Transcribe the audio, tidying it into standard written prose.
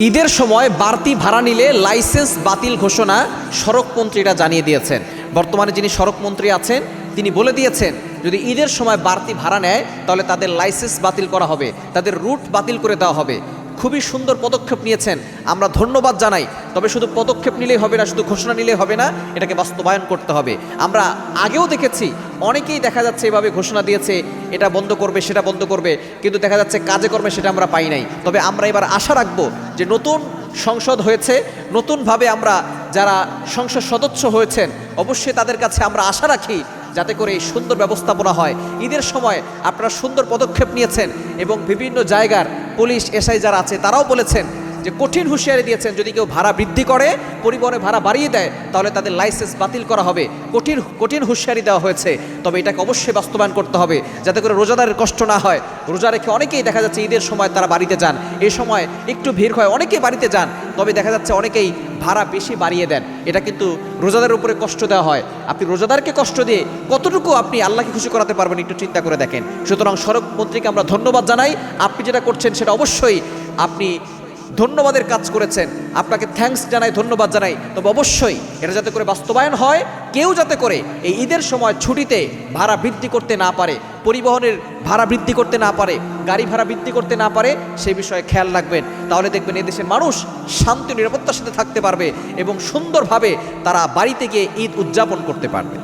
ঈদের সময় বাড়তি ভাড়া নিলে লাইসেন্স বাতিল ঘোষণা সড়কমন্ত্রীরা জানিয়ে দিয়েছেন। বর্তমানে যিনি সড়কমন্ত্রী আছেন তিনি বলে দিয়েছেন যদি ঈদের সময় বাড়তি ভাড়া নেয় তাহলে তাদের লাইসেন্স বাতিল করা হবে, তাদের রুট বাতিল করে দেওয়া হবে। খুবই সুন্দর পদক্ষেপ নিয়েছেন, আমরা ধন্যবাদ জানাই। তবে শুধু পদক্ষেপ নিলেই হবে না, শুধু ঘোষণা নিলেই হবে না, এটাকে বাস্তবায়ন করতে হবে। আমরা আগেও দেখেছি অনেকেই দেখা যাচ্ছে এভাবে ঘোষণা দিয়েছে এটা বন্ধ করবে সেটা বন্ধ করবে, কিন্তু দেখা যাচ্ছে কাজে কর্মে সেটা আমরা পাই নাই। তবে আমরা এবার আশা রাখবো যে নতুন সংসদ হয়েছে, নতুনভাবে আমরা যারা সংসদ সদস্য হয়েছেন অবশ্যই তাদের কাছে আমরা আশা রাখি যাতে করে এই সুন্দর ব্যবস্থাপনা হয়। ঈদের সময় আপনারা সুন্দর পদক্ষেপ নিয়েছেন এবং বিভিন্ন জায়গার পুলিশ এসআই যারা আছে তারাও বলেছেন যে কঠিন হুঁশিয়ারি দিয়েছেন যদি কেউ ভাড়া বৃদ্ধি করে, পরিবহনে ভাড়া বাড়িয়ে দেয় তাহলে তাদের লাইসেন্স বাতিল করা হবে। কঠিন হুঁশিয়ারি দেওয়া হয়েছে। তবে এটাকে অবশ্যই বাস্তবায়ন করতে হবে যাতে করে রোজাদারের কষ্ট না হয়। রোজা রেখে অনেকেই দেখা যাচ্ছে ঈদের সময় তারা বাড়িতে যান, এই সময় একটু ভিড় হয়, অনেকেই বাড়িতে যান, তবে দেখা যাচ্ছে অনেকেই ভাড়া বেশি বাড়িয়ে দেন। এটা কিন্তু রোজাদারের উপরে কষ্ট দেওয়া হয়। আপনি রোজাদারকে কষ্ট দিয়ে কতটুকু আপনি আল্লাহকে খুশি করাতে পারবেন একটু চিন্তা করে দেখেন। সুতরাং সড়ক মন্ত্রীকে আমরা ধন্যবাদ জানাই। আপনি যেটা করছেন সেটা অবশ্যই আপনি ধন্যবাদের কাজ করেছেন, আপনাকে থ্যাঙ্কস জানাই, ধন্যবাদ জানাই। তবে অবশ্যই এটা যাতে করে বাস্তবায়ন হয়, কেউ যাতে করে এই ঈদের সময় ছুটিতে ভাড়া বৃদ্ধি করতে না পারে, পরিবহনের ভাড়া বৃদ্ধি করতে না পারে, গাড়ি ভাড়া বৃদ্ধি করতে না পারে, সেই বিষয়ে খেয়াল রাখবেন। তাহলে দেখবেন এদেশের মানুষ শান্তি নিরাপত্তার সাথে থাকতে পারবে এবং সুন্দরভাবে তারা বাড়িতে গিয়ে ঈদ উদযাপন করতে পারবে।